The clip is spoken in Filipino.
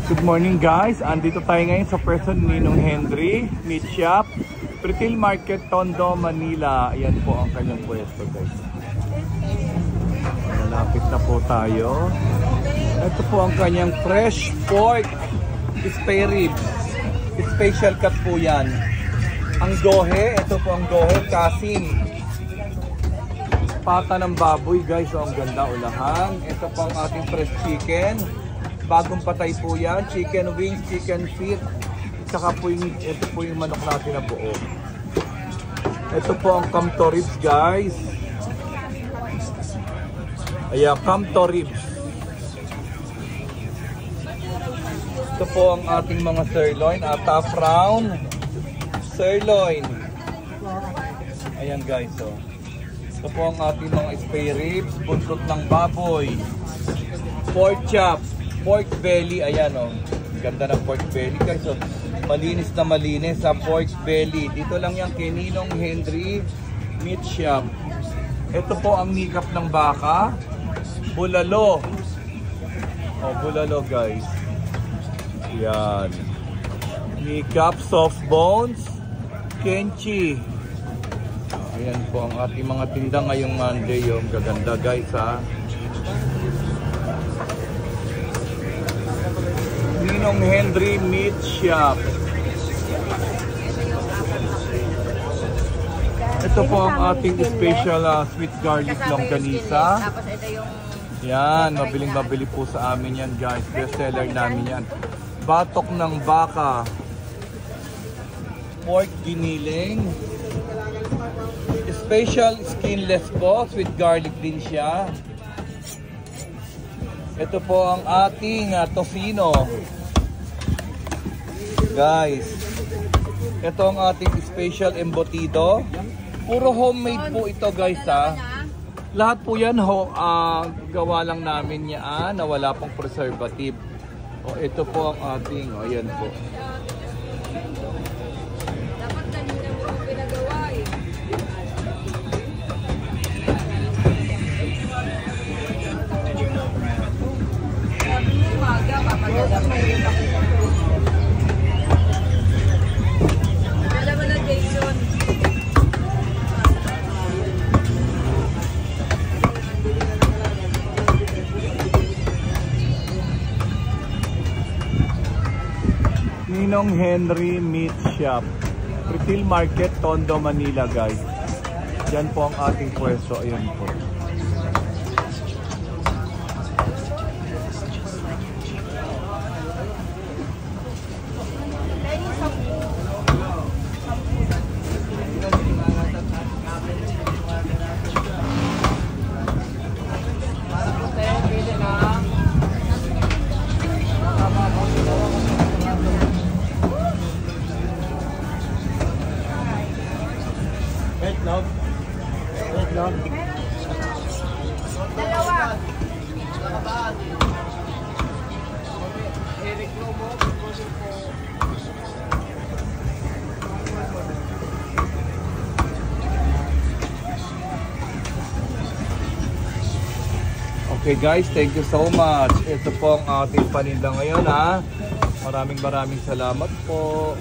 Good morning guys, andito tayo ngayon sa person ni Ninong Henry Meat Shop, Retail Market, Tondo, Manila. Ayan po ang kanyang pwesto guys. Malapit na po tayo. Ito po ang kanyang fresh pork spare ribs. Special cut po yan. Ang gohe, ito po ang gohe, kasim. Pata ng baboy guys, so ang ganda ulahan. Ito po ang ating fresh chicken. Bagong patay po yan, chicken wings, chicken feet, saka po yung, ito po yung manok natin na buo. Ito po ang kamto ribs guys. Ayan, kamto ribs. Ito po ang ating mga sirloin, top round sirloin. Ayan guys, so. Ito po ang ating mga spare ribs, buntot ng baboy, pork chop, pork belly, ayan o. Ganda ng pork belly guys. So, malinis na malinis sa pork belly. Dito lang yan kay Ninong Henry Meat Shop. Ito po ang nikap ng baka. Bulalo. O, bulalo guys. Yan. Nikap, soft bones, kenchi. Ayan po ang ating mga tinda ngayong Monday. Yung gaganda guys ha. Ninong Henry Meat Shop. Ito po ang ating special sweet garlic longganisa. Yan, mabiling-mabili po sa amin yan guys. Best seller namin yan. Batok ng baka. Pork giniling. Special skinless po. Sweet garlic din siya. Ito po ang ating tocino. Guys, ito ang ating special embutido. Puro homemade po ito guys ha. Lahat po yan gawa lang namin yan na wala pong preservative. O, ito po ang ating, ayan po. Dapat kanina mo pinagawa eh. Ninong Henry Meat Shop, Retail Market, Tondo, Manila guys. Yan po ang ating pwesto. Ayan po. Dalawa. Okay guys, thank you so much. Ito po ang ating paninda ngayon ha. Maraming salamat po.